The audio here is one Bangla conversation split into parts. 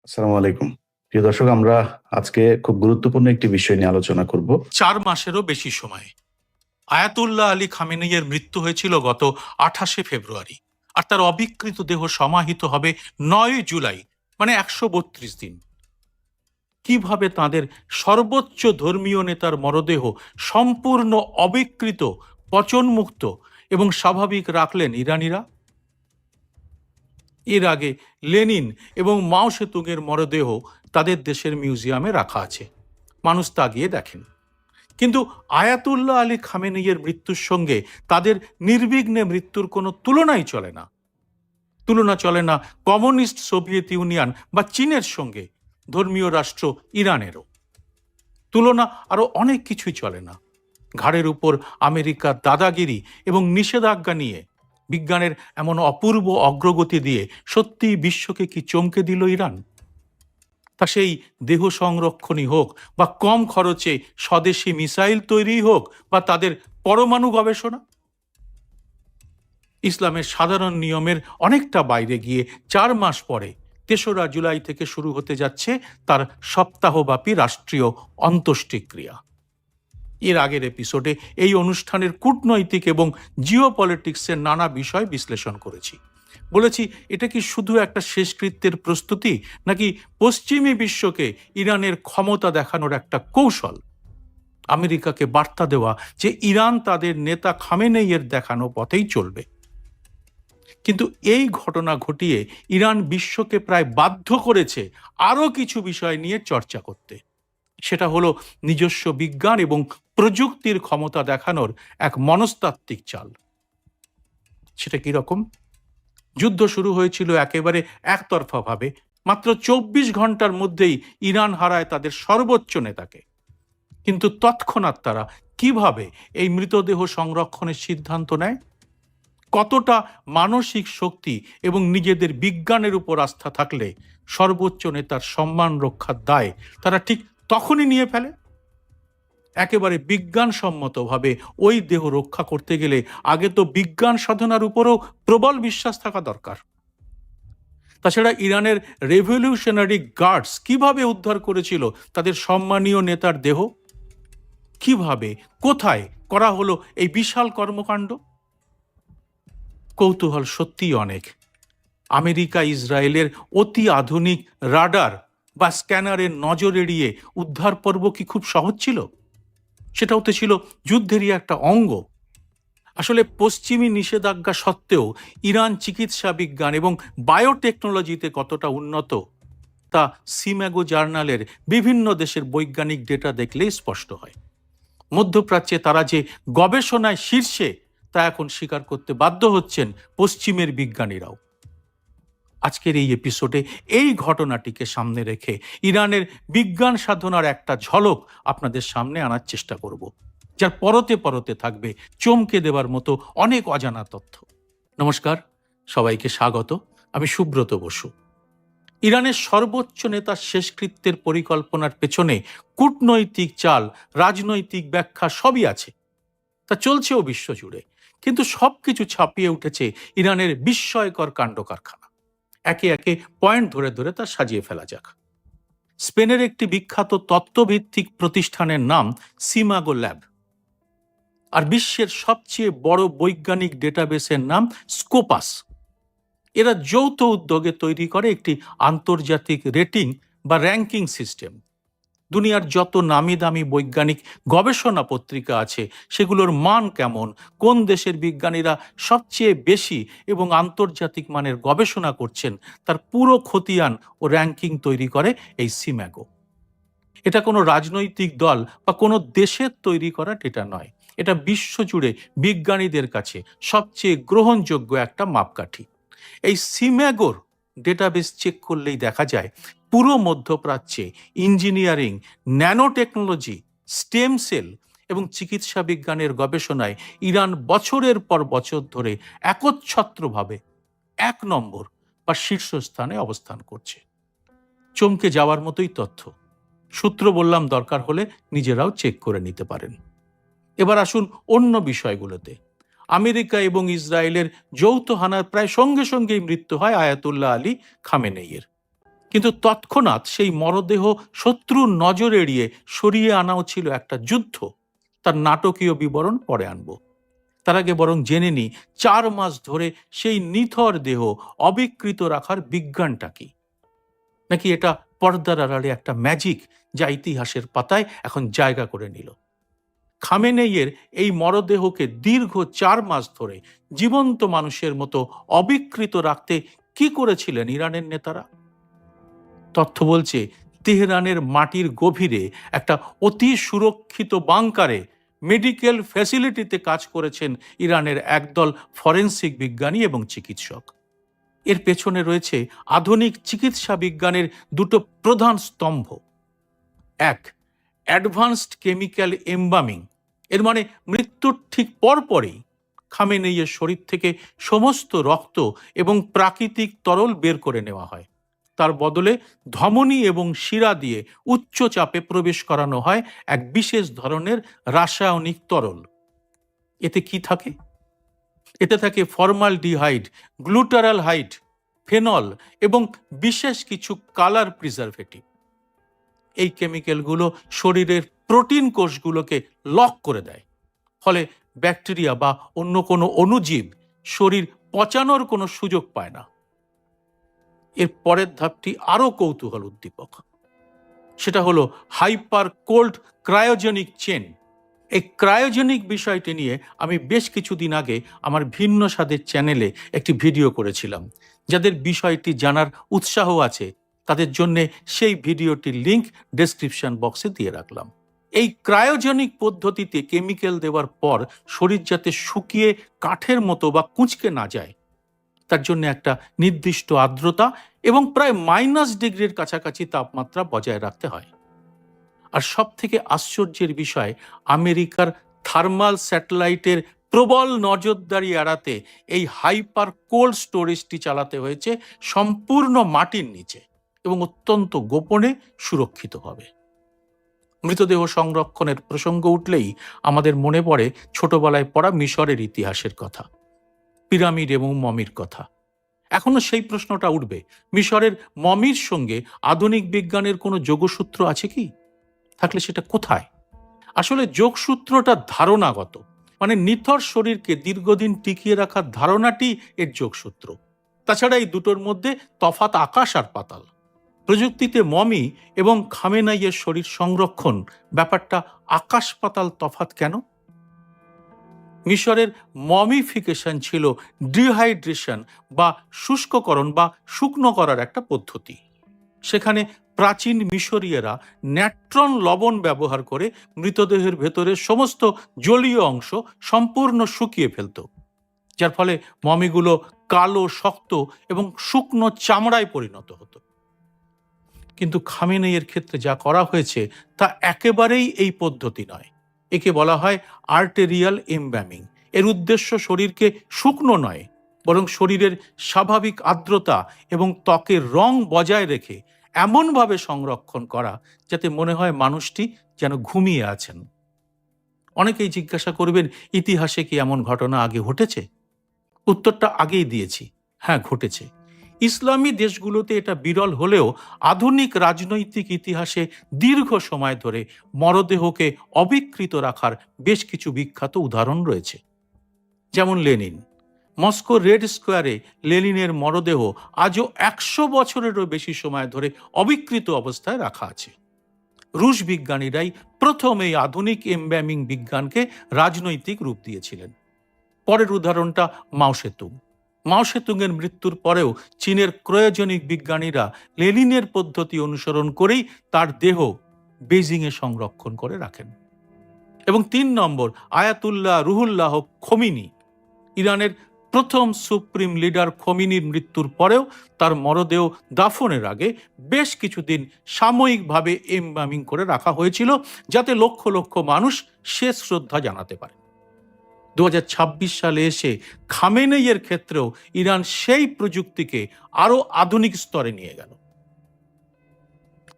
আসসালামু আলাইকুম। প্রিয় দর্শক, আমরা আজকে খুব গুরুত্বপূর্ণ একটি বিষয় নিয়ে আলোচনা করব। 4 মাসেরও বেশি সময় আয়াতুল্লাহ আলী খামেনেইয়ের মৃত্যু হয়েছিল গত 28 ফেব্রুয়ারি, আর তার অবিকৃত দেহ সমাহিত হবে 9 জুলাই, মানে 132 দিন। কিভাবে তাদের সর্বোচ্চ ধর্মীয় নেতার মরদেহ সম্পূর্ণ অবিকৃত, পচনমুক্ত এবং স্বাভাবিক রাখলেন ইরানিরা? এর আগে লেনিন এবং মাও সেতুংয়ের মরদেহ তাদের দেশের মিউজিয়ামে রাখা আছে, মানুষ তা গিয়ে দেখেন। কিন্তু আয়াতুল্লাহ আলী খামেনেইয়ের মৃত্যুর সঙ্গে তাদের নির্বিঘ্নে মৃত্যুর কোনো তুলনাই চলে না। তুলনা চলে না কমিউনিস্ট সোভিয়েত ইউনিয়ন বা চীনের সঙ্গে, ধর্মীয় রাষ্ট্র ইরানেরও। তুলনা আরো অনেক কিছুই চলে না। ঘাড়ের উপর আমেরিকার দাদাগিরি এবং নিষেধাজ্ঞা নিয়ে বিজ্ঞানের এমন অপূর্ব অগ্রগতি দিয়ে সত্যি বিশ্বকে কি চমকে দিল ইরান? তা সেই দেহ সংরক্ষণই হোক, বা কম খরচে স্বদেশি মিসাইল তৈরি হোক, বা তাদের পরমাণু গবেষণা। ইসলামের সাধারণ নিয়মের অনেকটা বাইরে গিয়ে 4 মাস পরে 3রা জুলাই থেকে শুরু হতে যাচ্ছে তার সপ্তাহব্যাপী রাষ্ট্রীয় অন্ত্যেষ্টিক্রিয়া। এর আগের এপিসোডে এই অনুষ্ঠানের কূটনৈতিক এবং জিওপলিটিক্সের নানা বিষয় বিশ্লেষণ করেছি। বলেছি, এটা কি শুধু একটা শেষকৃত্যের প্রস্তুতি, নাকি পশ্চিমী বিশ্বকে ইরানের ক্ষমতা দেখানোর একটা কৌশল? আমেরিকাকে বার্তা দেওয়া যে ইরান তাদের নেতা খামেনেইয়ের দেখানো পথেই চলবে। কিন্তু এই ঘটনা ঘটিয়ে ইরান বিশ্বকে প্রায় বাধ্য করেছে আরও কিছু বিষয় নিয়ে চর্চা করতে। সেটা হলো নিজস্ব বিজ্ঞান এবং প্রযুক্তির ক্ষমতা দেখানোর এক মনস্তাত্ত্বিক চাল। সেটা কিরকম? যুদ্ধ শুরু হয়েছিল একেবারে একতরফাভাবে। মাত্র 24 ঘন্টার মধ্যেই ইরান হারায় তাদের সর্বোচ্চ নেতাকে। কিন্তু তৎক্ষণাৎ তারা কিভাবে এই মৃতদেহ সংরক্ষণের সিদ্ধান্ত নেয়? কতটা মানসিক শক্তি এবং নিজেদের বিজ্ঞানের উপর আস্থা থাকলে সর্বোচ্চ নেতার সম্মান রক্ষার দায় তারা ঠিক তখনই নিয়ে ফেলে? একেবারে বিজ্ঞানসম্মতভাবে ওই দেহ রক্ষা করতে গেলে আগে তো বিজ্ঞান সাধনার উপরও প্রবল বিশ্বাস থাকা দরকার। তাছাড়া ইরানের রেভলিউশনারি গার্ডস কিভাবে উদ্ধার করেছিল তাদের সম্মানীয় নেতার দেহ? কিভাবে, কোথায় করা হলো এই বিশাল কর্মকাণ্ড? কৌতূহল সত্যিই অনেক। আমেরিকা ইসরায়েলের অতি আধুনিক রাডার বা স্ক্যানারের নজর এড়িয়ে উদ্ধার পর্ব কি খুব সহজ ছিল? সেটাও তো ছিল যুদ্ধেরই একটা অঙ্গ। আসলে পশ্চিমী নিষেধাজ্ঞা সত্ত্বেও ইরান চিকিৎসা বিজ্ঞান এবং বায়োটেকনোলজিতে কতটা উন্নত তা সিম্যাগো জার্নালের বিভিন্ন দেশের বৈজ্ঞানিক ডেটা দেখলেই স্পষ্ট হয়। মধ্যপ্রাচ্যে তারা যে গবেষণায় শীর্ষে তা এখন স্বীকার করতে বাধ্য হচ্ছেন পশ্চিমের বিজ্ঞানীরাও। আজকের এই এপিসোডে এই ঘটনাটিকে সামনে রেখে ইরানের বিজ্ঞান সাধনার একটা ঝলক আপনাদের সামনে আনার চেষ্টা করব, যার পরতে পরতে থাকবে চমকে দেবার মতো অনেক অজানা তথ্য। নমস্কার, সবাইকে স্বাগত। আমি সুব্রত বসু। ইরানের সর্বোচ্চ নেতার শেষকৃত্যের পরিকল্পনার পেছনে কূটনৈতিক চাল, রাজনৈতিক ব্যাখ্যা সবই আছে। তা চলছেও বিশ্বজুড়ে। কিন্তু সবকিছু ছাপিয়ে উঠেছে ইরানের বিস্ময়কর কাণ্ড কারখানা। একে একে পয়েন্ট ধরে ধরে তা সাজিয়ে ফেলা যাক। স্পেনের একটি বিখ্যাত তত্ত্বভিত্তিক প্রতিষ্ঠানের নাম সিমাগো ল্যাব, আর বিশ্বের সবচেয়ে বড় বৈজ্ঞানিক ডেটাবেসের নাম স্কোপাস। এরা যৌথ উদ্যোগে তৈরি করে একটি আন্তর্জাতিক রেটিং বা র্যাঙ্কিং সিস্টেম। দুনিয়ার যত নামি দামি বৈজ্ঞানিক গবেষণা পত্রিকা আছে সেগুলোর মান কেমন, কোন দেশের বিজ্ঞানীরা সবচেয়ে বেশি এবং আন্তর্জাতিক মানের গবেষণা করছেন, তার পুরো খতিয়ান ও র্যাঙ্কিং তৈরি করে এই সিম্যাগো। এটা কোনো রাজনৈতিক দল বা কোনো দেশের তৈরি করা ডেটা নয়। এটা বিশ্বজুড়ে বিজ্ঞানীদের কাছে সবচেয়ে গ্রহণযোগ্য একটা মাপকাঠি। এই সিম্যাগোর ডেটাবেস চেক করলেই দেখা যায় পুরো মধ্যপ্রাচ্যে engineering, nano technology, stem cell এবং চিকিৎসা বিজ্ঞানের গবেষণায় ইরান বছরের পর বছর ধরে একচ্ছত্রভাবে 1 নম্বর বা শীর্ষস্থানে অবস্থান করছে। চমকে যাওয়ার মতোই তথ্য। সূত্র বললাম, দরকার হলে নিজেরাও চেক করে নিতে পারেন। এবার আসুন অন্য বিষয়গুলোতে। আমেরিকা এবং ইসরায়েলের যৌথ হানার প্রায় সঙ্গে সঙ্গেই মৃত্যু হয় আয়াতুল্লাহ আলী খামেনেইয়ের। কিন্তু তৎক্ষণাৎ সেই মরদেহ শত্রুর নজর এড়িয়ে সরিয়ে আনাও ছিল একটা যুদ্ধ। তার নাটকীয় বিবরণ পরে আনব। তার আগে বরং জেনে নিই 4 মাস ধরে সেই নিথর দেহ অবিকৃত রাখার বিজ্ঞানটা কি। নাকি এটা পর্দার আড়ালে একটা ম্যাজিক যা ইতিহাসের পাতায় এখন জায়গা করে নিল। খামেনেইয়ের এই মরদেহকে দীর্ঘ 4 মাস ধরে জীবন্ত মানুষের মতো অবিকৃত রাখতে কি করেছিলেন ইরানের নেতারা? তথ্য বলছে তেহরানের মাটির গভীরে একটা অতি সুরক্ষিত বাংকারে মেডিকেল ফ্যাসিলিটিতে কাজ করেছেন ইরানের একদল ফরেন্সিক বিজ্ঞানী এবং চিকিৎসক। এর পেছনে রয়েছে আধুনিক চিকিৎসা বিজ্ঞানের দুটো প্রধান স্তম্ভ। এক, অ্যাডভান্সড কেমিক্যাল এমবামিং। এর মানে মৃত্যুর ঠিক পরপরই খামেনেইয়ের শরীর থেকে সমস্ত রক্ত এবং প্রাকৃতিক তরল বের করে নেওয়া হয়। তার বদলে ধমনী এবং শিরা দিয়ে উচ্চ চাপে প্রবেশ করানো হয় এক বিশেষ ধরনের রাসায়নিক তরল। এতে কি থাকে? এতে থাকে ফর্মালডিহাইড, গ্লুটারালহাইড, ফেনল এবং বিশেষ কিছু কালার প্রিজারভেটিভ। এই কেমিক্যালগুলো শরীরের প্রোটিন কোষগুলোকে লক করে দেয়, ফলে ব্যাকটেরিয়া বা অন্য কোনো অণুজীব শরীর পচানোর কোনো সুযোগ পায় না। এর পরের ধাপটি আরো কৌতূহল উদ্দীপক। সেটা হলো হাইপার কোল্ড ক্রায়োজেনিক চেন। এই ক্রায়োজেনিক বিষয়টি নিয়ে আমি বেশ কিছুদিন আগে আমার ভিন্ন স্বাদের চ্যানেলে একটি ভিডিও করেছিলাম। যাদের বিষয়টি জানার উৎসাহ আছে তাদের জন্য সেই ভিডিওটির লিংক ডেসক্রিপশন বক্সে দিয়ে রাখলাম। এই ক্রায়োজেনিক পদ্ধতিতে কেমিক্যাল দেওয়ার পর শরীর যাতে শুকিয়ে কাঠের মতো বা কুঁচকে না যায়, তার জন্য একটা নির্দিষ্ট আর্দ্রতা এবং প্রায় -ডিগ্রির কাছাকাছি তাপমাত্রা বজায় রাখতে হয়। আর সব থেকে আশ্চর্যের বিষয়, আমেরিকার থার্মাল স্যাটেলাইটের প্রবল নজরদারি এড়াতে এই হাইপার কোল্ড স্টোরেজটি চালাতে হয়েছে সম্পূর্ণ মাটির নিচে এবং অত্যন্ত গোপনে সুরক্ষিতভাবে। মৃতদেহ সংরক্ষণের প্রসঙ্গ উঠলেই আমাদের মনে পড়ে ছোটবেলায় পড়া মিশরের ইতিহাসের কথা, পিরামিড এবং মমির কথা। এখনো সেই প্রশ্নটা উঠবে, মিশরের মমির সঙ্গে আধুনিক বিজ্ঞানের কোনো যোগসূত্র আছে কি? থাকলে সেটা কোথায়? আসলে যোগসূত্রটা ধারণাগত, মানে নিথর শরীরকে দীর্ঘদিন টিকিয়ে রাখার ধারণাটি এর যোগসূত্র। তাছাড়া এই দুটোর মধ্যে তফাৎ আকাশ আর পাতাল। প্রযুক্তিতে মমি এবং খামেনাইয়ের শরীর সংরক্ষণ ব্যাপারটা আকাশ পাতাল তফাৎ কেন? মিশরের মমিফিকেশন ছিল ডিহাইড্রেশন বা শুষ্ককরণ বা শুকনো করার একটা পদ্ধতি। সেখানে প্রাচীন মিশরীয়রা ন্যাট্রন লবণ ব্যবহার করে মৃতদেহের ভেতরের সমস্ত জলীয় অংশ সম্পূর্ণ শুকিয়ে ফেলত, যার ফলে মমিগুলো কালো, শক্ত এবং শুকনো চামড়ায় পরিণত হতো। কিন্তু খামেনেইয়ের ক্ষেত্রে যা করা হয়েছে তা একেবারেই এই পদ্ধতি নয়। একে বলা হয় আর্টেরিয়াল এমব্যামিং। এর উদ্দেশ্য শরীরকে শুকনো নয়, বরং শরীরের স্বাভাবিক আর্দ্রতা এবং ত্বকের রং বজায় রেখে এমনভাবে সংরক্ষণ করা যাতে মনে হয় মানুষটি যেন ঘুমিয়ে আছেন। অনেকেই জিজ্ঞাসা করবেন, ইতিহাসে কি এমন ঘটনা আগে ঘটেছে? উত্তরটা আগেই দিয়েছি, হ্যাঁ ঘটেছে। ইসলামী দেশগুলোতে এটা বিরল হলেও আধুনিক রাজনৈতিক ইতিহাসে দীর্ঘ সময় ধরে মরদেহকে অবিকৃত রাখার বেশ কিছু বিখ্যাত উদাহরণ রয়েছে। যেমন লেনিন। মস্কো রেড স্কোয়ারে লেনিনের মরদেহ আজও 100 বছরেরও বেশি সময় ধরে অবিকৃত অবস্থায় রাখা আছে। রুশ বিজ্ঞানীরাই প্রথম এই আধুনিক এমব্যামিং বিজ্ঞানকে রাজনৈতিক রূপ দিয়েছিলেন। পরের উদাহরণটা মাও সেতুং। মাও সেতুংয়ের মৃত্যুর পরেও চীনের ক্রায়োজেনিক বিজ্ঞানীরা লেনিনের পদ্ধতি অনুসরণ করেই তার দেহ বেজিংয়ে সংরক্ষণ করে রাখেন। এবং 3 নম্বর, আয়াতুল্লাহ রুহুল্লাহ খোমিনি। ইরানের প্রথম সুপ্রিম লিডার খোমিনির মৃত্যুর পরেও তার মরদেহ দাফনের আগে বেশ কিছুদিন সাময়িকভাবে এমবামিং করে রাখা হয়েছিল, যাতে লক্ষ লক্ষ মানুষ শেষ শ্রদ্ধা জানাতে পারে। 2026 সালে এসে খামেনেইয়ের ক্ষেত্রেও ইরান সেই প্রযুক্তিকে আরো আধুনিক স্তরে নিয়ে গেল।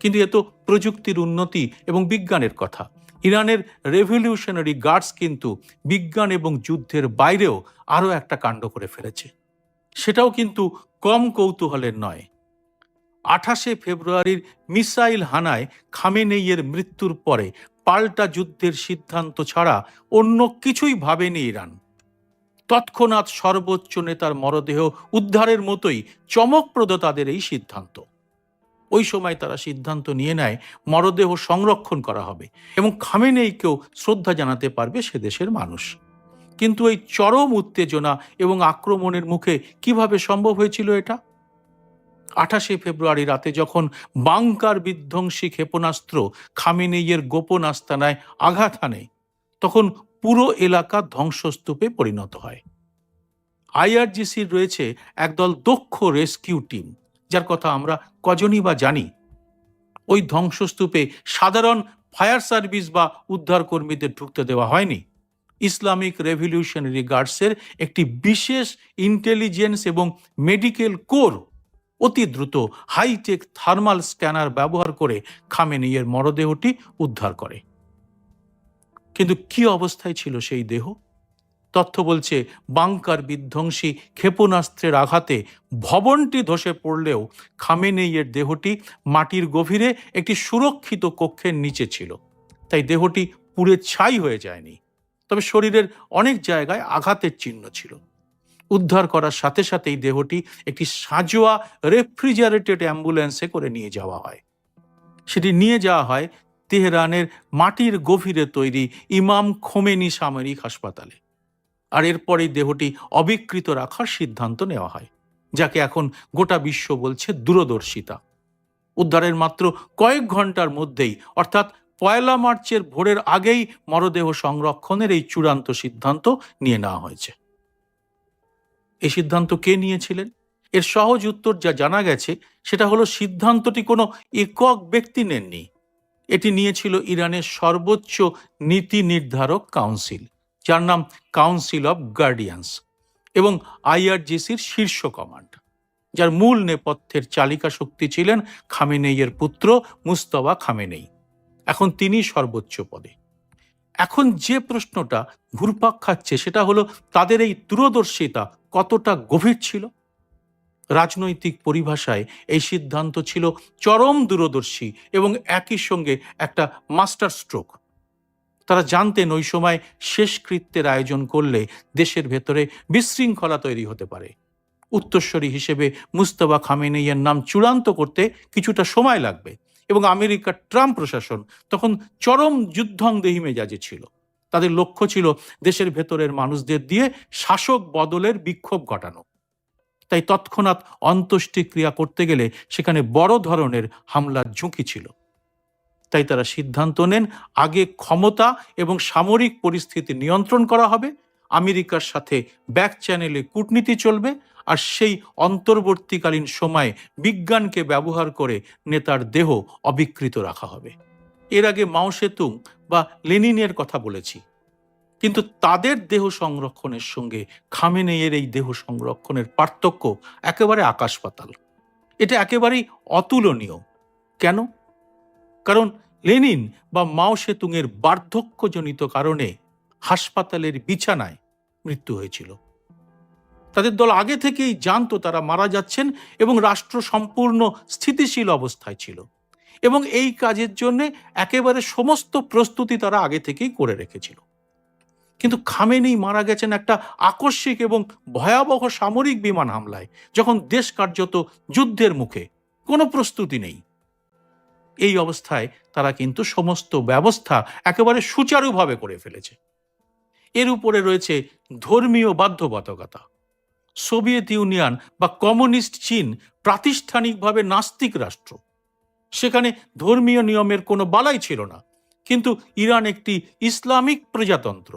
কিন্তু এ তো প্রযুক্তির উন্নতি এবং বিজ্ঞানের কথা। ইরানের রেভলিউশনারি গার্ডস কিন্তু বিজ্ঞান এবং যুদ্ধের বাইরেও আরো একটা কাণ্ড করে ফেলেছে। সেটাও কিন্তু কম কৌতূহলের নয়। ফেব্রুয়ারির মিসাইল হানায় খামেনেইয়ের মৃত্যুর পরে পাল্টা যুদ্ধের সিদ্ধান্ত ছাড়া অন্য কিছুই ভাবেনি ইরান। তৎক্ষণাৎ সর্বোচ্চ নেতার মরদেহ উদ্ধারের মতোই চমকপ্রদ তাদের এই সিদ্ধান্ত। ওই সময় তারা সিদ্ধান্ত নিয়ে নেয় মরদেহ সংরক্ষণ করা হবে এবং খামেনেইকেও শ্রদ্ধা জানাতে পারবে সে দেশের মানুষ। কিন্তু এই চরম উত্তেজনা এবং আক্রমণের মুখে কিভাবে সম্ভব হয়েছিল এটা? 28 ফেব্রুয়ারি রাতে যখন বাংকার বিধ্বংসী ক্ষেপণাস্ত্র খামেনেইয়ের গোপন আস্তানায় আঘাত হানে, তখন পুরো এলাকা ধ্বংসস্তূপে পরিণত হয়। আইআরজিসির রয়েছে একদল দক্ষ রেস্কিউ টিম, যার কথা আমরা কজনই বা জানি। ওই ধ্বংসস্তূপে সাধারণ ফায়ার সার্ভিস বা উদ্ধার কর্মীদের ঢুকতে দেওয়া হয়নি। ইসলামিক রেভলিউশনারি গার্ডসের একটি বিশেষ ইন্টেলিজেন্স এবং মেডিকেল কোর অতি দ্রুত হাইটেক থার্মাল স্ক্যানার ব্যবহার করে খামেনেইয়ের মরদেহটি উদ্ধার করে। কিন্তু কি অবস্থায় ছিল সেই দেহ? তথ্য বলছে বাংকার বিধ্বংসী ক্ষেপণাস্ত্রের আঘাতে ভবনটি ধসে পড়লেও খামেনেইয়ের দেহটি মাটির গভীরে একটি সুরক্ষিত কক্ষের নিচে ছিল। তাই দেহটি পুড়ে ছাই হয়ে যায়নি, তবে শরীরের অনেক জায়গায় আঘাতের চিহ্ন ছিল। উদ্ধার করার সাথে সাথেই দেহটি একটি সাঁজোয়া রেফ্রিজারেটেড অ্যাম্বুলেন্সে করে নিয়ে যাওয়া হয়। সেটি নিয়ে যাওয়া হয় তেহরানের মাটির গভীরে তৈরি ইমাম খোমেনি সামরিক হাসপাতালে। আর এরপরেই দেহটি অবিকৃত রাখার সিদ্ধান্ত নেওয়া হয়, যাকে এখন গোটা বিশ্ব বলছে দূরদর্শিতা। উদ্ধারের মাত্র কয়েক ঘন্টার মধ্যেই, অর্থাৎ 1 মার্চের ভোরের আগেই মরদেহ সংরক্ষণের এই চূড়ান্ত সিদ্ধান্ত নিয়ে নেওয়া হয়েছে। এই সিদ্ধান্ত কে নিয়েছিলেন? এর সহজ উত্তর যা জানা গেছে সেটা হলো, সিদ্ধান্তটি কোনো একক ব্যক্তি নেননি। এটি নিয়েছিল ইরানের সর্বোচ্চ নীতি নির্ধারক কাউন্সিল, যার নাম কাউন্সিল অব গার্ডিয়ান্স, এবং আইআরজিসির শীর্ষ কমান্ড, যার মূল নেপথ্যের চালিকা শক্তি ছিলেন খামেনেইয়ের পুত্র মুজতবা খামেনেই। এখন তিনি সর্বোচ্চ পদে। এখন যে প্রশ্নটা ঘুরপাক খাচ্ছে সেটা হলো, তাদের এই দূরদর্শিতা কতটা গভীর ছিল? রাজনৈতিক পরিভাষায় এই সিদ্ধান্ত ছিল চরম দূরদর্শী এবং একই সঙ্গে একটা মাস্টার স্ট্রোক। তারা জানতেন ওই সময় শেষকৃত্যের আয়োজন করলে দেশের ভেতরে বিশৃঙ্খলা তৈরি হতে পারে। উত্তরসূরি হিসেবে মুজতবা খামেনেইয়ের নাম চূড়ান্ত করতে কিছুটা সময় লাগবে এবং আমেরিকার ট্রাম্প প্রশাসন তখন চরম যুদ্ধংদেহী মেজাজে ছিল। তাদের লক্ষ্য ছিল দেশের ভেতরের মানুষদের দিয়ে শাসক বদলের বিক্ষোভ ঘটানো। তাই তৎক্ষণাৎ অন্ত্যেষ্টিক্রিয়া করতে গেলে সেখানে বড় ধরনের হামলার ঝুঁকি ছিল। তাই তারা সিদ্ধান্ত নেন, আগে ক্ষমতা এবং সামরিক পরিস্থিতি নিয়ন্ত্রণ করা হবে, আমেরিকার সাথে ব্যাক চ্যানেলে কূটনীতি চলবে, আর সেই অন্তর্বর্তীকালীন সময়ে বিজ্ঞানকে ব্যবহার করে নেতার দেহ অবিকৃত রাখা হবে। এর আগে মাও সেতুং বা লেনিনের কথা বলেছি, কিন্তু তাদের দেহ সংরক্ষণের সঙ্গে খামেনেইয়ের এই দেহ সংরক্ষণের পার্থক্য একেবারে আকাশ পাতাল। এটা একেবারেই অতুলনীয়। কেন? কারণ লেনিন বা মাও সেতুংয়ের বার্ধক্যজনিত কারণে হাসপাতালের বিছানায় মৃত্যু হয়েছিল। তাদের দল আগে থেকেই জানতো তারা মারা যাচ্ছেন এবং রাষ্ট্র সম্পূর্ণ স্থিতিশীল অবস্থায় ছিল, এবং এই কাজের জন্য একেবারে সমস্ত প্রস্তুতি তারা আগে থেকেই করে রেখেছিল। কিন্তু খামেনেই মারা গেছেন একটা আকস্মিক এবং ভয়াবহ সামরিক বিমান হামলায়, যখন দেশ কার্যত যুদ্ধের মুখে, কোনো প্রস্তুতি নেই। এই অবস্থায় তারা কিন্তু সমস্ত ব্যবস্থা একেবারে সুচারুভাবে করে ফেলেছে। এর উপরে রয়েছে ধর্মীয় বাধ্যবাধকতা। সোভিয়েত ইউনিয়ন বা কমিউনিস্ট চীন প্রাতিষ্ঠানিকভাবে নাস্তিক রাষ্ট্র, সেখানে ধর্মীয় নিয়মের কোনো বালাই ছিল না। কিন্তু ইরান একটি ইসলামিক প্রজাতন্ত্র,